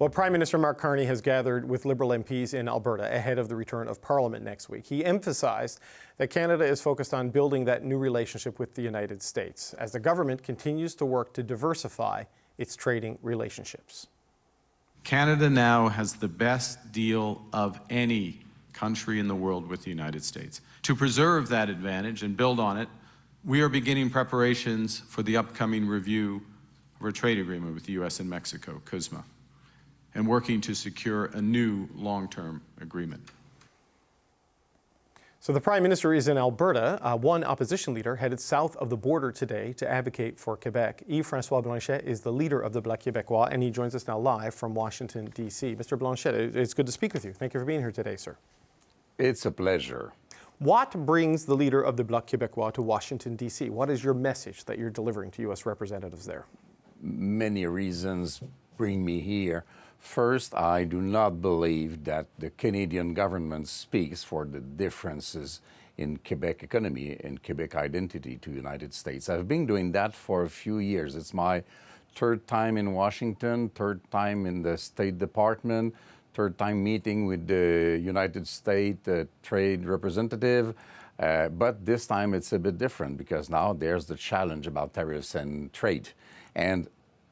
Well, Prime Minister Mark Carney has gathered with Liberal MPs in Alberta ahead of the return of Parliament next week. He emphasized that Canada is focused on building that new relationship with the United States as the government continues to work to diversify its trading relationships. Canada now has the best deal of any country in the world with the United States. To preserve that advantage and build on it, we are beginning preparations for the upcoming review of our trade agreement with the U.S. and Mexico, CUSMA, and working to secure a new long-term agreement. So the Prime Minister is in Alberta. One opposition leader headed south of the border today to advocate for Quebec. Yves-François Blanchet is the leader of the Bloc Québécois, and he joins us now live from Washington, D.C. Mr. Blanchet, it's good to speak with you. Thank you for being here today, sir. It's a pleasure. What brings the leader of the Bloc Québécois to Washington, D.C.? What is your message that you're delivering to U.S. representatives there? Many reasons bring me here. First, I do not believe that the Canadian government speaks for the differences in Quebec economy and Quebec identity to the United States. I've been doing that for a few years. It's my third time in Washington, third time in the State Department, third time meeting with the United States trade representative. But this time it's a bit different because now there's the challenge about tariffs and trade. And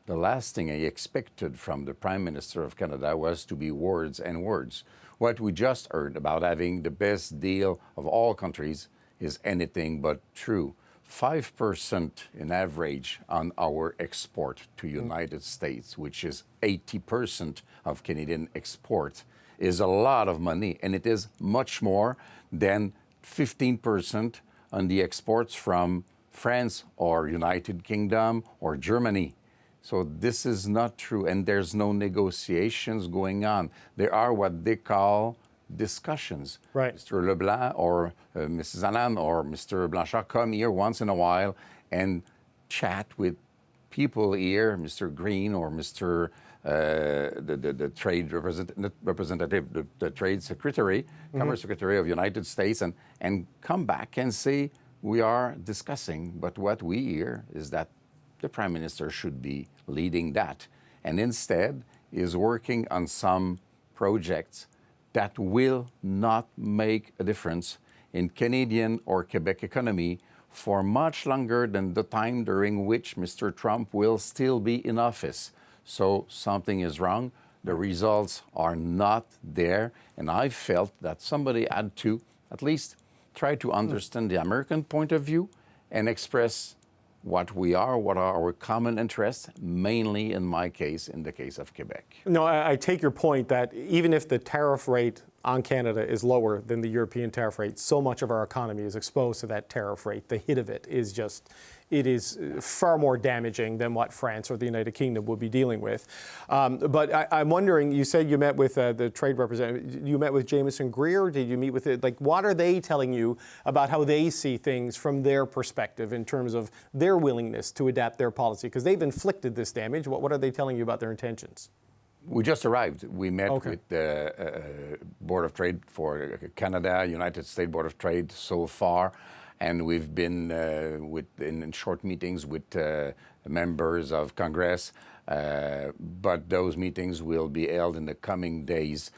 the last thing I expected from the Prime Minister of Canada was to be words and words. What we just heard about having the best deal of all countries is anything but true. 5% in average on our export to United States, which is 80% of Canadian export, is a lot of money, and it is much more than 15% on the exports from France or United Kingdom or Germany. So this is not true, and there's no negotiations going on. There are what they call discussions. Right. Mr. Leblanc or Mrs. Annan or Mr. Blanchet come here once in a while and chat with people here, Mr. Green or Mr. The trade representative, the trade secretary, Commerce Secretary of the United States, and come back and say, we are discussing, but what we hear is that the Prime Minister should be leading that, and instead is working on some projects that will not make a difference in Canadian or Quebec economy for much longer than the time during which Mr. Trump will still be in office. So something is wrong. The results are not there, and I felt that somebody had to at least try to understand the American point of view and express what we are, what are our common interests, mainly in my case, in the case of Quebec. No, I take your point that even if the tariff rate on Canada is lower than the European tariff rate, so much of our economy is exposed to that tariff rate. The hit of it is just, it is far more damaging than what France or the United Kingdom would be dealing with. But I'm wondering, you said you met with the trade representative. You met with Jameson Greer? Did you meet with it? Like, what are they telling you about how they see things from their perspective in terms of their willingness to adapt their policy? Because they've inflicted this damage. What are they telling you about their intentions? We just arrived. We met with the Board of Trade for Canada, United States Board of Trade so far, and we've been in short meetings with members of Congress, but those meetings will be held in the coming days.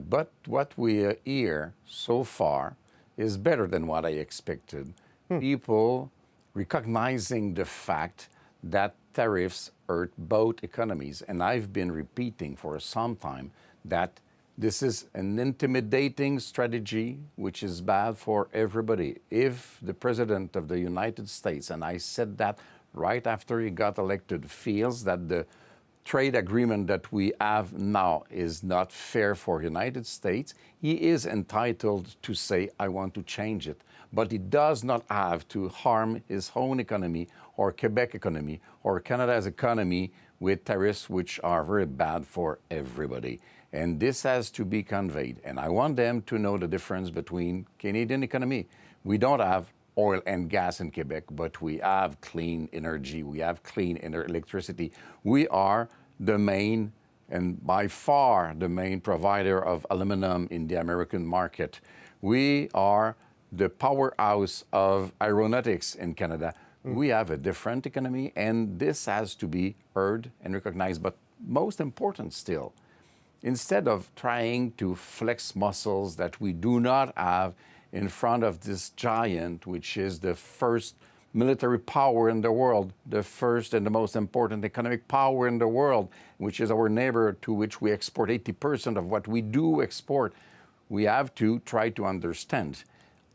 But what we hear so far is better than what I expected. People recognizing the fact that tariffs hurt both economies. And I've been repeating for some time that this is an intimidating strategy which is bad for everybody. If the President of the United States, and I said that right after he got elected, feels that the trade agreement that we have now is not fair for the United States, he is entitled to say, I want to change it. But he does not have to harm his own economy or Quebec economy or Canada's economy with tariffs which are very bad for everybody. And this has to be conveyed. And I want them to know the difference between Canadian economy. We don't have oil and gas in Quebec, but we have clean energy, we have clean electricity. We are the main, and by far the main provider of aluminum in the American market. We are the powerhouse of aeronautics in Canada. We have a different economy, and this has to be heard and recognized. But most important still, instead of trying to flex muscles that we do not have in front of this giant, which is the first military power in the world, the first and the most important economic power in the world, which is our neighbor, to which we export 80% of what we do export, we have to try to understand.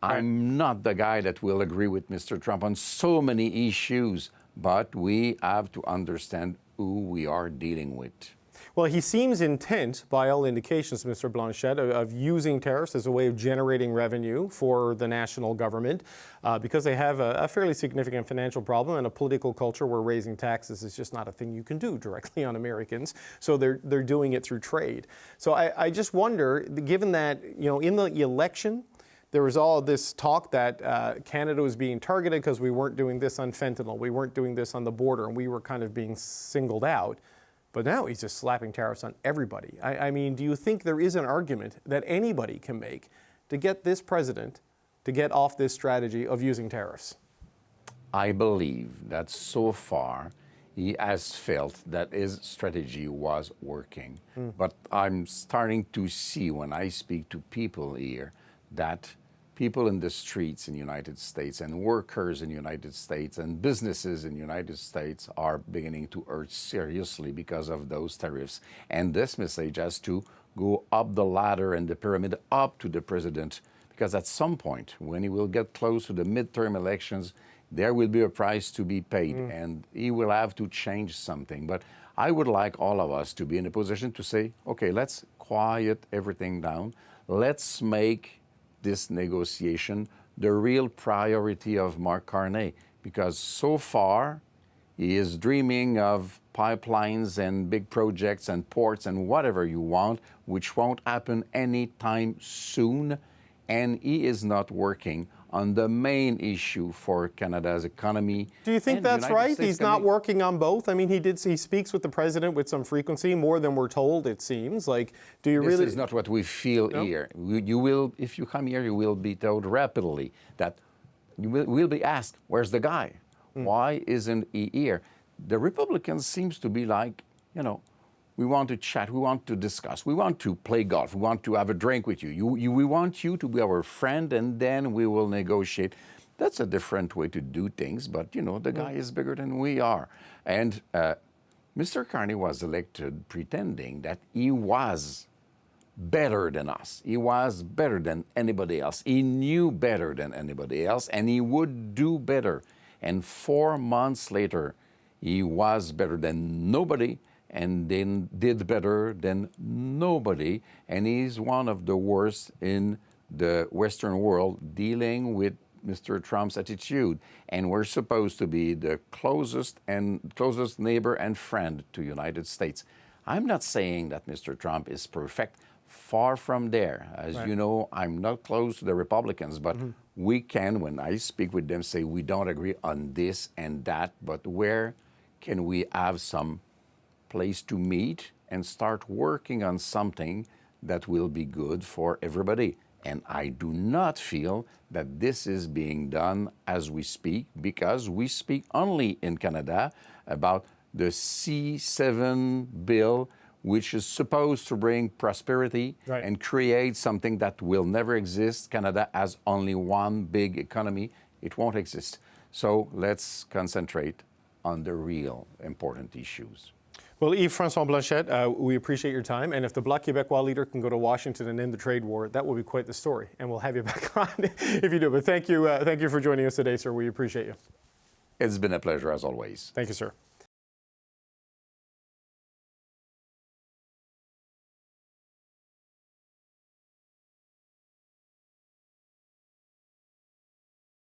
I'm not the guy that will agree with Mr. Trump on so many issues, but we have to understand who we are dealing with. Well, he seems intent, by all indications, Mr. Blanchet, of using tariffs as a way of generating revenue for the national government because they have a fairly significant financial problem and a political culture where raising taxes is just not a thing you can do directly on Americans. So they're doing it through trade. So I just wonder, given that, you know, in the election, there was all this talk that Canada was being targeted because we weren't doing this on fentanyl, we weren't doing this on the border, and we were kind of being singled out. But now he's just slapping tariffs on everybody. I mean, do you think there is an argument that anybody can make to get this president to get off this strategy of using tariffs? I believe that so far he has felt that his strategy was working. But I'm starting to see when I speak to people here that people in the streets in the United States and workers in the United States and businesses in the United States are beginning to hurt seriously because of those tariffs. And this message has to go up the ladder and the pyramid up to the president, because at some point, when he will get close to the midterm elections, there will be a price to be paid and he will have to change something. But I would like all of us to be in a position to say, okay, let's quiet everything down. Let's make this negotiation the real priority of Mark Carney, because so far he is dreaming of pipelines and big projects and ports and whatever you want, which won't happen anytime soon, and he is not working on the main issue for Canada's economy. Do you think that's right? He's not working on both? I mean, he speaks with the president with some frequency, more than we're told, it seems. Like, do you really... This is not what we feel here. You will, if you come here, you will be told rapidly that you will be asked, where's the guy? Why isn't he here? The Republicans seems to be like, you know, we want to chat, we want to discuss, we want to play golf, we want to have a drink with you. We want you to be our friend, and then we will negotiate. That's a different way to do things, but, you know, the guy is bigger than we are. And Mr. Carney was elected pretending that he was better than us. He was better than anybody else. He knew better than anybody else, and he would do better. And 4 months later, he was better than nobody, and then did better than nobody, and he's one of the worst in the Western world dealing with Mr. Trump's attitude. And we're supposed to be the closest neighbor and friend to the United States. I'm not saying that Mr. Trump is perfect. Far from there. As you know, I'm not close to the Republicans, but we can, when I speak with them, say we don't agree on this and that, but where can we have some place to meet and start working on something that will be good for everybody? And I do not feel that this is being done as we speak, because we speak only in Canada about the C7 bill, which is supposed to bring prosperity and create something that will never exist. Canada has only one big economy. It won't exist. So let's concentrate on the real important issues. Well, Yves-François Blanchet, we appreciate your time. And if the Bloc Quebecois leader can go to Washington and end the trade war, that will be quite the story. And we'll have you back on if you do. But thank you for joining us today, sir. We appreciate you. It's been a pleasure, as always. Thank you, sir.